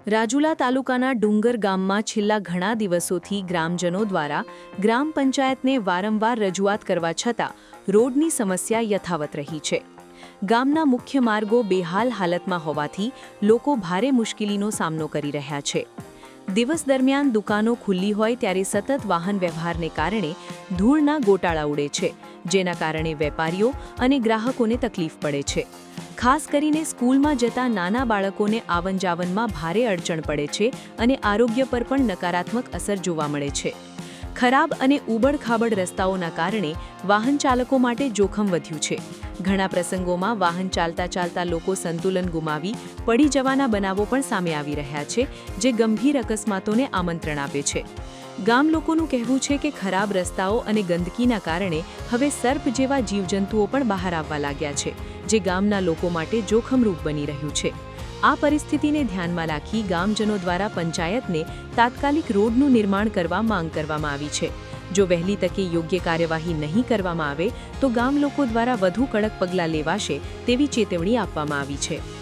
રાજુલા તાલુકાના ડુંગર ગામમાં છેલ્લા ઘણા દિવસોથી ગ્રામજનો દ્વારા ગ્રામ પંચાયતને વારંવાર રજૂઆત કરવા છતાં રોડની સમસ્યા યથાવત રહી છે. ગામના મુખ્ય માર્ગો બેહાલ હાલતમાં હોવાથી લોકો ભારે મુશ્કેલીનો સામનો કરી રહ્યા છે. દિવસ દરમિયાન દુકાનો ખુલ્લી હોય ત્યારે સતત વાહન વ્યવહારને કારણે ધૂળના ગોટાળા ઉડે છે, જેના કારણે વેપારીઓ અને ગ્રાહકોને તકલીફ પડે છે. ખાસ કરીને સ્કૂલમાં જતા નાના બાળકોને આવન-જાવનમાં ભારે અડચણ પડે છે અને આરોગ્ય પર પણ નકારાત્મક અસર જોવા મળે છે. ખરાબ અને ઉબડ-ખાબડ રસ્તાઓના કારણે વાહન ચાલકો માટે જોખમ વધ્યું છે. ઘણા પ્રસંગોમાં વાહન ચાલતા લોકો સંતુલન ગુમાવી પડી જવાના બનાવો પણ સામે આવી રહ્યા છે, જે ગંભીર અકસ્માતોને આમંત્રણ આપે છે. ગામ લોકોનું કહેવું છે કે ખરાબ રસ્તાઓ અને ગંદકીના કારણે હવે સર્પ જેવા જીવજંતુઓ પણ બહાર આવવા લાગ્યા છે, જે ગામના લોકો માટે જોખમરૂપ બની રહ્યું છે. આ પરિસ્થિતિને ધ્યાનમાં રાખી ગામજનો દ્વારા પંચાયતને તાત્કાલિક રોડનું નિર્માણ કરવા માંગ કરવામાં આવી છે. જો વહેલી તકે યોગ્ય કાર્યવાહી નહીં કરવામાં આવે તો ગામ લોકો દ્વારા વધુ કડક પગલાં લેવાશે તેવી ચેતવણી આપવામાં આવી છે.